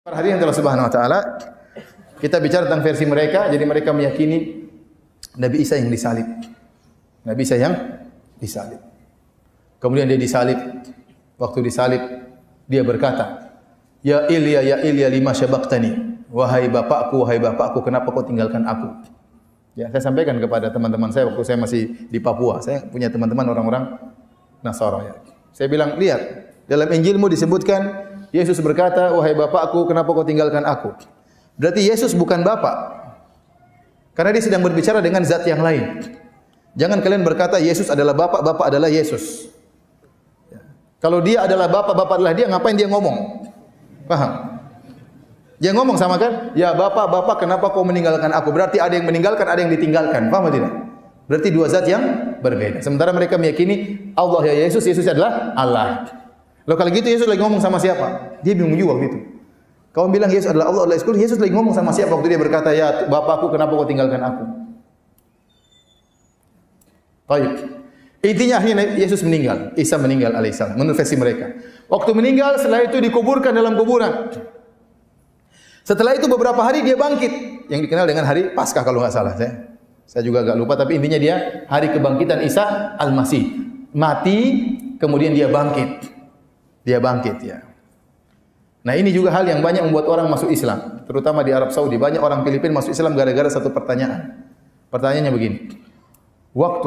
Perhatian Allah Subhanahu wa taala, kita bicara tentang versi mereka, jadi mereka meyakini Nabi Isa yang disalib. Nabi Isa yang disalib. Kemudian dia disalib. Waktu disalib, dia berkata, "Ya Ilya lima syabaqtani." Wahai bapakku, kenapa kau tinggalkan aku? Ya, saya sampaikan kepada teman-teman saya waktu saya masih di Papua. Saya punya teman-teman orang-orang Nasara ya. Saya bilang, "Lihat, dalam Injilmu disebutkan Yesus berkata, wahai bapakku, kenapa kau tinggalkan aku?" Berarti Yesus bukan bapak. Karena dia sedang berbicara dengan zat yang lain. Jangan kalian berkata Yesus adalah bapak, bapak adalah Yesus. Kalau dia adalah bapak, bapak adalah dia, ngapain dia ngomong? Paham? Dia ngomong sama kan? Ya bapak, bapak kenapa kau meninggalkan aku? Berarti ada yang meninggalkan, ada yang ditinggalkan. Paham atau tidak? Berarti dua zat yang berbeda. Sementara mereka meyakini Allah ya Yesus, Yesus adalah Allah. Loh kalau gitu Yesus lagi ngomong sama siapa? Dia bingung juga gitu. Kau bilang Yesus adalah Allah, Yesus lagi ngomong sama siapa waktu dia berkata, "Ya Bapakku, kenapa kau tinggalkan aku?" Baik. Intinya akhirnya Yesus meninggal, Isa meninggal alaihissalam menurut versi mereka. Waktu meninggal setelah itu dikuburkan dalam kuburan. Setelah itu beberapa hari dia bangkit, yang dikenal dengan hari Paskah kalau nggak salah. Saya juga agak lupa, tapi intinya dia hari kebangkitan Isa Al-Masih. Mati, kemudian dia bangkit. Dia bangkit ya. Nah ini juga hal yang banyak membuat orang masuk Islam, terutama di Arab Saudi. Banyak orang Filipina masuk Islam gara-gara satu pertanyaan. Pertanyaannya begini.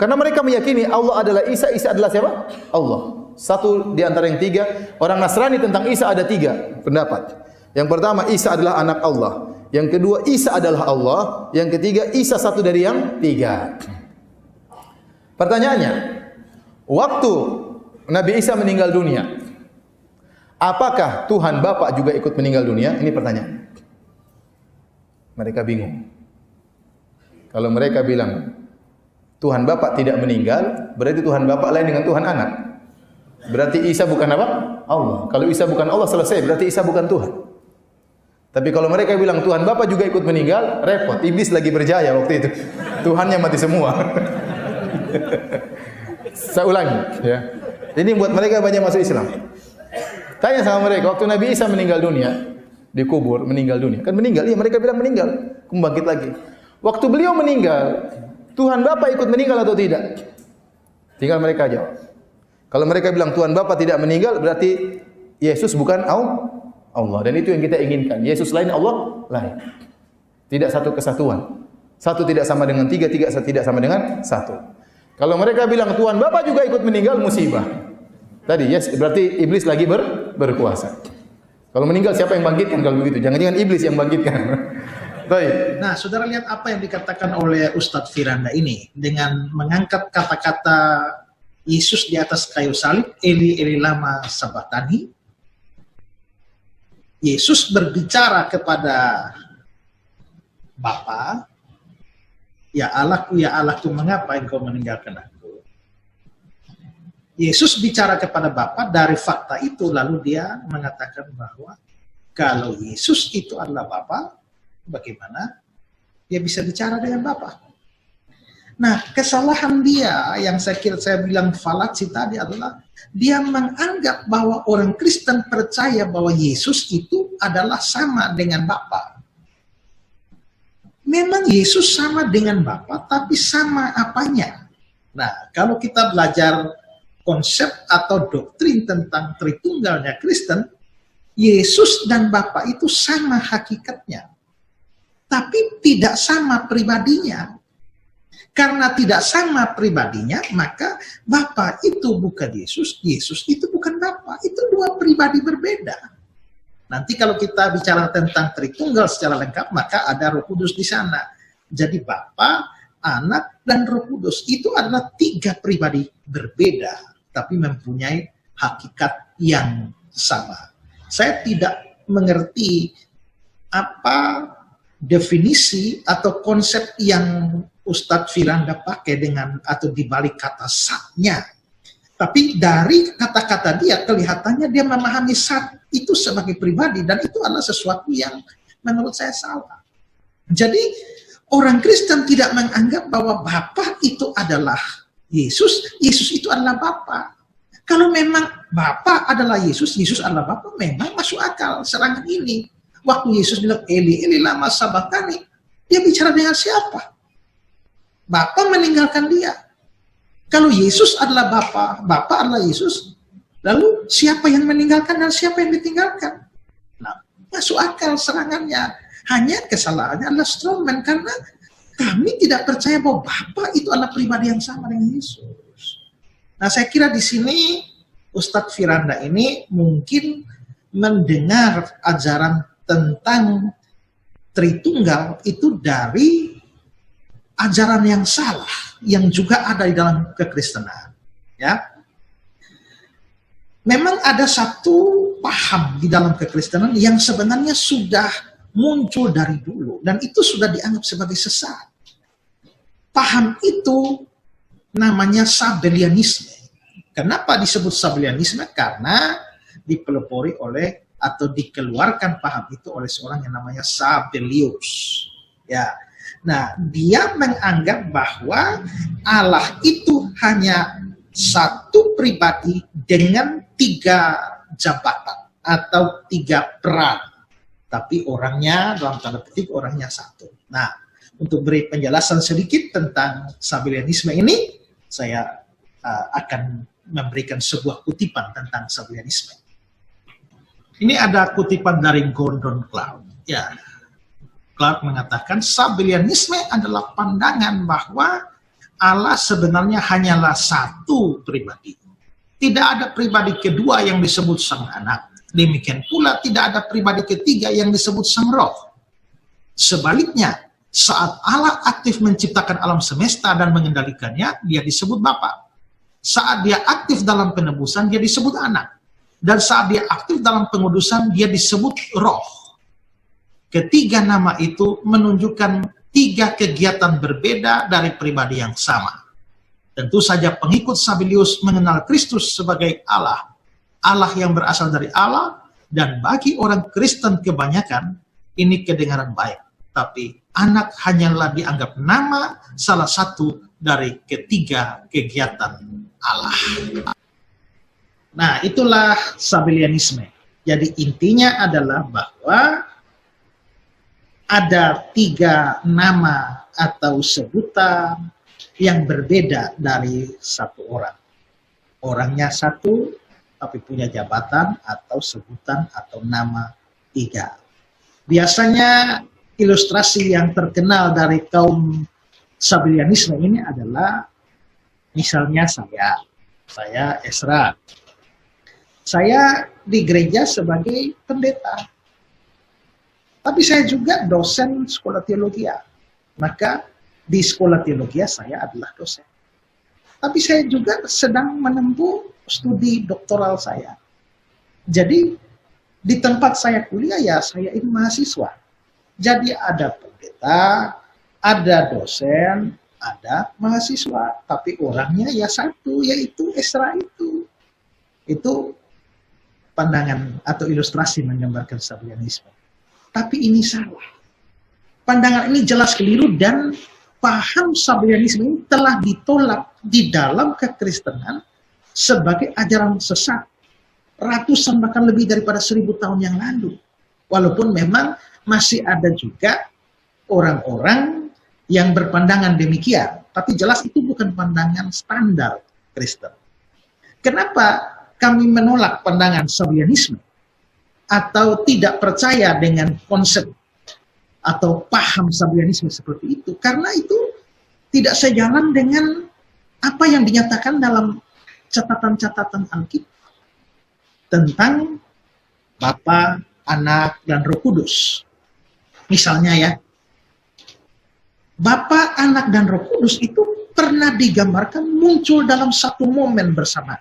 Karena mereka meyakini Allah adalah Isa, Isa adalah siapa? Allah. Satu di antara yang tiga. Orang Nasrani tentang Isa ada tiga pendapat. Yang pertama, Isa adalah anak Allah. Yang kedua, Isa adalah Allah. Yang ketiga, Isa satu dari yang tiga. Pertanyaannya, waktu Nabi Isa meninggal dunia, apakah Tuhan Bapa juga ikut meninggal dunia? Ini pertanyaan. Mereka bingung. Kalau mereka bilang Tuhan Bapa tidak meninggal, berarti Tuhan Bapa lain dengan Tuhan Anak. Berarti Isa bukan apa? Allah. Kalau Isa bukan Allah, selesai. Berarti Isa bukan Tuhan. Tapi kalau mereka bilang Tuhan Bapa juga ikut meninggal, repot. Iblis lagi berjaya waktu itu. Tuhannya mati semua. Saya ulangi. Ya. Ini buat mereka banyak masuk Islam. Tanya sama mereka, waktu Nabi Isa meninggal dunia, dikubur, meninggal dunia. Kan meninggal, iya mereka bilang meninggal. Bangkit lagi. Waktu beliau meninggal, Tuhan Bapa ikut meninggal atau tidak? Tinggal mereka jawab. Kalau mereka bilang Tuhan Bapa tidak meninggal, berarti Yesus bukan Allah. Dan itu yang kita inginkan. Yesus lain, Allah lain. Tidak satu kesatuan. Satu tidak sama dengan tiga, tiga tidak sama dengan satu. Kalau mereka bilang Tuhan Bapa juga ikut meninggal, musibah. Tadi, yes, berarti iblis lagi berkuasa. Kalau meninggal siapa yang bangkitkan kalau begitu? Jangan-jangan iblis yang bangkitkan. Baik. Nah, saudara lihat apa yang dikatakan oleh Ustadz Firanda ini dengan mengangkat kata-kata Yesus di atas kayu salib, Eli lama sabachthani. Yesus berbicara kepada Bapa, ya Allahku, mengapa engkau meninggalkan aku? Yesus bicara kepada Bapa dari fakta itu, lalu dia mengatakan bahwa kalau Yesus itu adalah Bapa, bagaimana dia bisa bicara dengan Bapa? Nah, kesalahan dia yang saya bilang falatsi tadi adalah dia menganggap bahwa orang Kristen percaya bahwa Yesus itu adalah sama dengan Bapa. Memang Yesus sama dengan Bapa, tapi sama apanya? Nah, kalau kita belajar konsep atau doktrin tentang Tritunggalnya Kristen, Yesus dan Bapa itu sama hakikatnya, tapi tidak sama pribadinya. Karena tidak sama pribadinya, maka Bapa itu bukan Yesus, Yesus itu bukan Bapa. Itu dua pribadi berbeda. Nanti kalau kita bicara tentang Tritunggal secara lengkap, maka ada Roh Kudus di sana. Jadi Bapa, Anak, dan Roh Kudus itu adalah tiga pribadi berbeda, tapi mempunyai hakikat yang sama. Saya tidak mengerti apa definisi atau konsep yang Ustadz Firanda pakai dengan atau dibalik kata satnya. Tapi dari kata-kata dia kelihatannya dia memahami sat itu sebagai pribadi, dan itu adalah sesuatu yang menurut saya salah. Jadi orang Kristen tidak menganggap bahwa Bapa itu adalah Yesus, Yesus itu adalah Bapa. Kalau memang Bapa adalah Yesus, Yesus adalah Bapa, memang masuk akal serangan ini. Waktu Yesus bilang, Eli, Eli lama sabachthani, dia bicara dengan siapa? Bapa meninggalkan dia. Kalau Yesus adalah Bapa, Bapa adalah Yesus, lalu siapa yang meninggalkan dan siapa yang ditinggalkan? Nah, masuk akal serangannya. Hanya kesalahannya adalah Strongman, karena kami tidak percaya bahwa Bapa itu adalah pribadi yang sama dengan Yesus. Nah, saya kira di sini Ustadz Firanda ini mungkin mendengar ajaran tentang Tritunggal itu dari ajaran yang salah yang juga ada di dalam kekristenan, ya. Memang ada satu paham di dalam kekristenan yang sebenarnya sudah muncul dari dulu dan itu sudah dianggap sebagai sesat. Paham itu namanya Sabellianisme. Kenapa disebut Sabellianisme? Karena dipelopori oleh atau dikeluarkan paham itu oleh seorang yang namanya Sabellius. Ya. Nah, dia menganggap bahwa Allah itu hanya satu pribadi dengan 3 jabatan atau 3 peran. Tapi orangnya, dalam tanda petik, orangnya satu. Nah, untuk beri penjelasan sedikit tentang Sabellianisme ini, saya akan memberikan sebuah kutipan tentang Sabellianisme. Ini ada kutipan dari Gordon Clark. Ya, Clark mengatakan Sabellianisme adalah pandangan bahwa Allah sebenarnya hanyalah satu pribadi. Tidak ada pribadi kedua yang disebut Sang Anak. Demikian pula tidak ada pribadi ketiga yang disebut Sang Roh. Sebaliknya, saat Allah aktif menciptakan alam semesta dan mengendalikannya, dia disebut Bapa. Saat dia aktif dalam penebusan, dia disebut Anak. Dan saat dia aktif dalam pengudusan, dia disebut Roh. Ketiga nama itu menunjukkan 3 kegiatan berbeda dari pribadi yang sama. Tentu saja pengikut Sabellius mengenal Kristus sebagai Allah. Allah yang berasal dari Allah, dan bagi orang Kristen kebanyakan, ini kedengaran baik. Tapi Anak hanyalah dianggap nama salah satu dari ketiga kegiatan Allah. Nah, itulah Sabellianisme. Jadi intinya adalah bahwa ada 3 nama atau sebutan yang berbeda dari satu orang. Orangnya satu, tapi punya jabatan atau sebutan atau nama 3. Biasanya ilustrasi yang terkenal dari kaum Sabellianisme ini adalah misalnya saya Esra. Saya di gereja sebagai pendeta. Tapi saya juga dosen sekolah teologi. Maka di sekolah teologi saya adalah dosen. Tapi saya juga sedang menempuh studi doktoral saya. Jadi di tempat saya kuliah ya saya ini mahasiswa. Jadi ada pendeta, ada dosen, ada mahasiswa. Tapi orangnya ya satu, yaitu Esra itu. Itu pandangan atau ilustrasi menggambarkan Sabellianisme. Tapi ini salah. Pandangan ini jelas keliru dan paham Sabellianisme ini telah ditolak di dalam kekristenan sebagai ajaran sesat. Ratusan bahkan lebih daripada 1000 tahun yang lalu. Walaupun memang masih ada juga orang-orang yang berpandangan demikian. Tapi jelas itu bukan pandangan standar Kristen. Kenapa kami menolak pandangan Sabellianisme atau tidak percaya dengan konsep atau paham Sabellianisme seperti itu? Karena itu tidak sejalan dengan apa yang dinyatakan dalam catatan-catatan Alkitab tentang Bapa, Anak, dan Roh Kudus. Misalnya ya, Bapa, Anak, dan Roh Kudus itu pernah digambarkan muncul dalam satu momen bersama.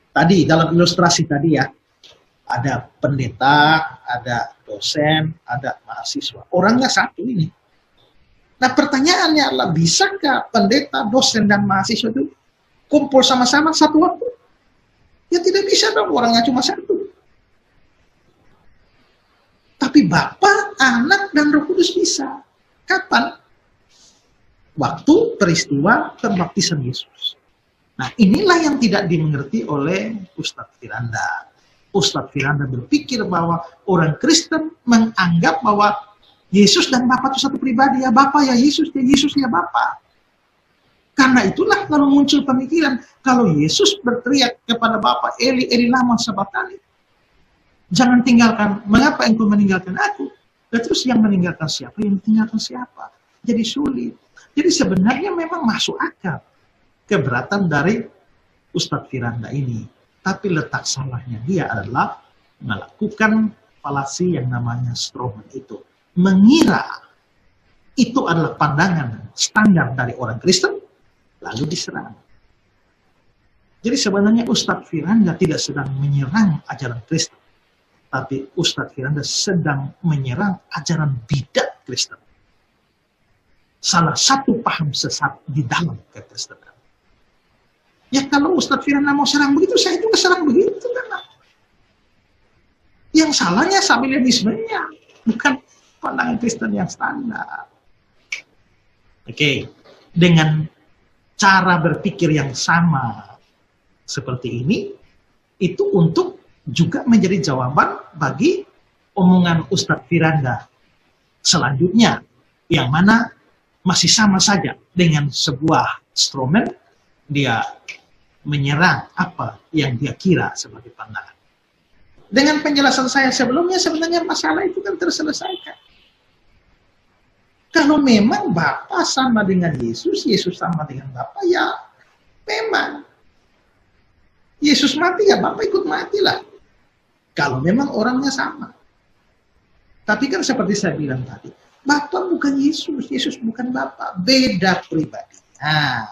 Tadi dalam ilustrasi tadi ya, ada pendeta, ada dosen, ada mahasiswa. Orangnya satu ini. Nah pertanyaannya adalah, bisakah pendeta, dosen, dan mahasiswa itu kumpul sama-sama satu waktu? Ya tidak bisa dong, orangnya cuma satu. Tapi Bapa, Anak, dan Roh Kudus bisa. Kapan? Waktu peristiwa pembaptisan Yesus. Nah inilah yang tidak dimengerti oleh Ustadz Firanda. Ustadz Firanda berpikir bahwa orang Kristen menganggap bahwa Yesus dan Bapa itu satu pribadi, ya Bapa ya Yesus ya Bapa. Karena itulah kalau muncul pemikiran, kalau Yesus berteriak kepada Bapa, Eli, Eli lama sabachthani, jangan tinggalkan, mengapa engkau meninggalkan aku? Dan terus yang meninggalkan siapa? Yang ditinggalkan siapa? Jadi sulit. Jadi sebenarnya memang masuk akal keberatan dari Ustadz Firanda ini. Tapi letak salahnya dia adalah melakukan falasi yang namanya Strowman itu. Mengira itu adalah pandangan standar dari orang Kristen, lalu diserang. Jadi sebenarnya Ustadz Firanda tidak sedang menyerang ajaran Kristen, tapi Ustadz Firanda sedang menyerang ajaran bidat Kristen. Salah satu paham sesat di dalam kekristenan. Ya kalau Ustadz Firanda mau serang begitu, saya juga serang begitu kan. Yang salahnya Sabellianismenya, bukan pandangan Kristen yang standar. Oke, dengan cara berpikir yang sama seperti ini, itu untuk juga menjadi jawaban bagi omongan Ustadz Firanda selanjutnya, yang mana masih sama saja dengan sebuah Strowman, dia menyerang apa yang dia kira sebagai pandangan. Dengan penjelasan saya sebelumnya, sebenarnya masalah itu kan terselesaikan. Kalau memang Bapa sama dengan Yesus, Yesus sama dengan Bapa, ya memang. Yesus mati, ya Bapa ikut matilah. Kalau memang orangnya sama. Tapi kan seperti saya bilang tadi, Bapa bukan Yesus, Yesus bukan Bapa. Beda pribadi. Nah,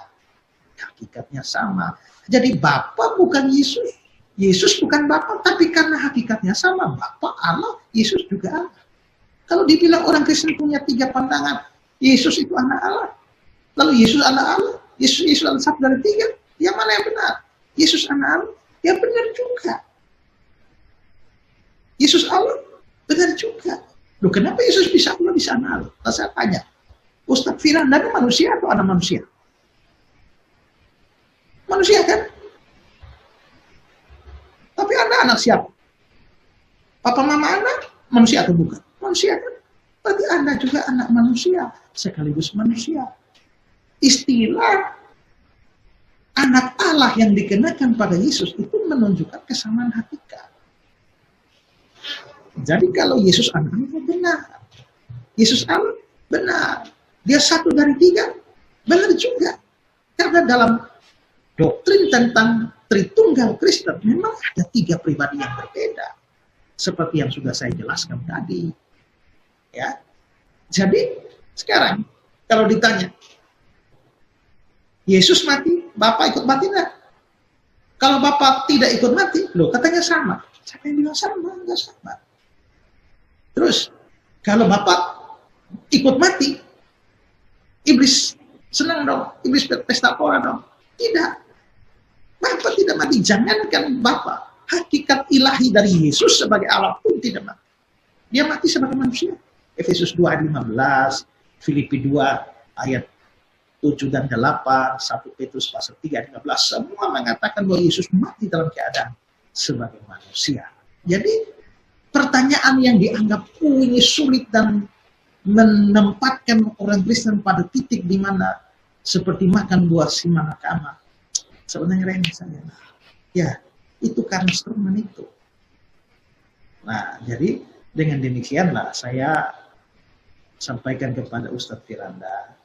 hakikatnya sama. Jadi Bapa bukan Yesus, Yesus bukan Bapa, tapi karena hakikatnya sama, Bapa Allah, Yesus juga Allah. Kalau dibilang orang Kristen punya 3 pandangan, Yesus itu anak Allah, lalu Yesus anak Allah, Yesus adalah satu dari 3, yang mana yang benar? Yesus anak Allah, ya benar juga. Yesus Allah, benar juga. Loh, kenapa Yesus bisa Allah, bisa anak Allah? Nah, saya tanya, Ustadz Firanda itu manusia atau anak manusia? Manusia kan? Tapi Anda anak siapa? Papa mama Anda manusia atau bukan? Manusia kan? Berarti Anda juga anak manusia, sekaligus manusia. Istilah anak Allah yang dikenakan pada Yesus itu menunjukkan kesamaan hakikat. Jadi kalau Yesus anak Allah benar. Yesus Allah benar. Dia satu dari 3, benar juga. Karena dalam doktrin tentang Tritunggal Kristen memang ada 3 pribadi yang berbeda, seperti yang sudah saya jelaskan tadi. Ya, jadi sekarang kalau ditanya, Yesus mati, Bapa ikut mati enggak? Kalau Bapa tidak ikut mati, loh katanya sama. Siapa yang bilang sama? Enggak sama. Terus kalau Bapa ikut mati, iblis senang dong, iblis pesta pora dong. Tidak. Bapa tidak mati, jangankan Bapa, hakikat ilahi dari Yesus sebagai Allah pun tidak mati. Dia mati sebagai manusia. Efesus 2 ayat 15, Filipi 2 ayat 7 dan 8, 1 Petrus pasal 3 ayat 15, semua mengatakan bahwa Yesus mati dalam keadaan sebagai manusia. Jadi pertanyaan yang dianggap ini sulit dan menempatkan orang Kristen pada titik di mana seperti makan buah simalakama, sebenarnya remeh saja. Ya, itu karena Strowman itu. Nah, jadi dengan demikianlah saya sampaikan kepada Ustadz Firanda,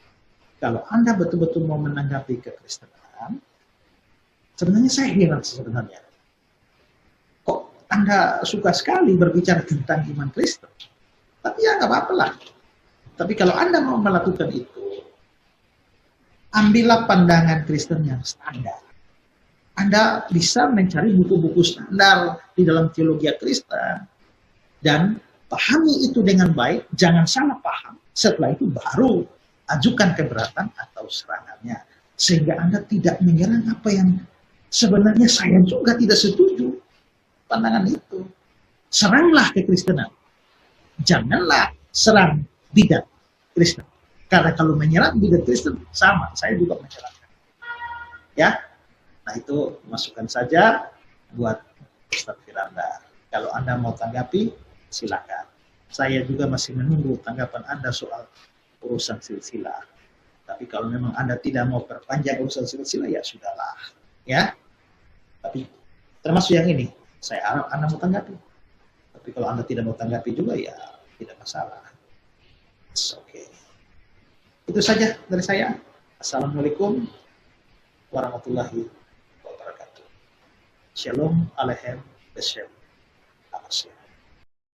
kalau Anda betul-betul mau menanggapi kekristenan, sebenarnya saya heran sebenarnya. Kok Anda suka sekali berbicara tentang iman Kristen? Tapi ya nggak apa-apa lah. Tapi kalau Anda mau melakukan itu, ambillah pandangan Kristen yang standar. Anda bisa mencari buku-buku standar di dalam teologi Kristen dan pahami itu dengan baik, jangan salah paham. Setelah itu baru ajukan keberatan atau serangannya, sehingga Anda tidak menyerang apa yang sebenarnya saya juga tidak setuju pandangan itu. Seranglah kekristenan, janganlah serang bidat Kristen. Karena kalau menyerang bidat Kristen sama, saya juga menyerangkan. Ya. Nah itu masukan saja buat Ustadz Firanda. Kalau Anda mau tanggapi, silakan. Saya juga masih menunggu tanggapan Anda soal urusan silsilah. Tapi kalau memang Anda tidak mau perpanjang urusan silsilah, ya sudahlah. Ya. Tapi termasuk yang ini, saya harap Anda mau tanggapi. Tapi kalau Anda tidak mau tanggapi juga, ya tidak masalah. It's okay. Itu saja dari saya. Assalamualaikum warahmatullahi wabarakatuh. Shalom aleichem beshem. Amasya.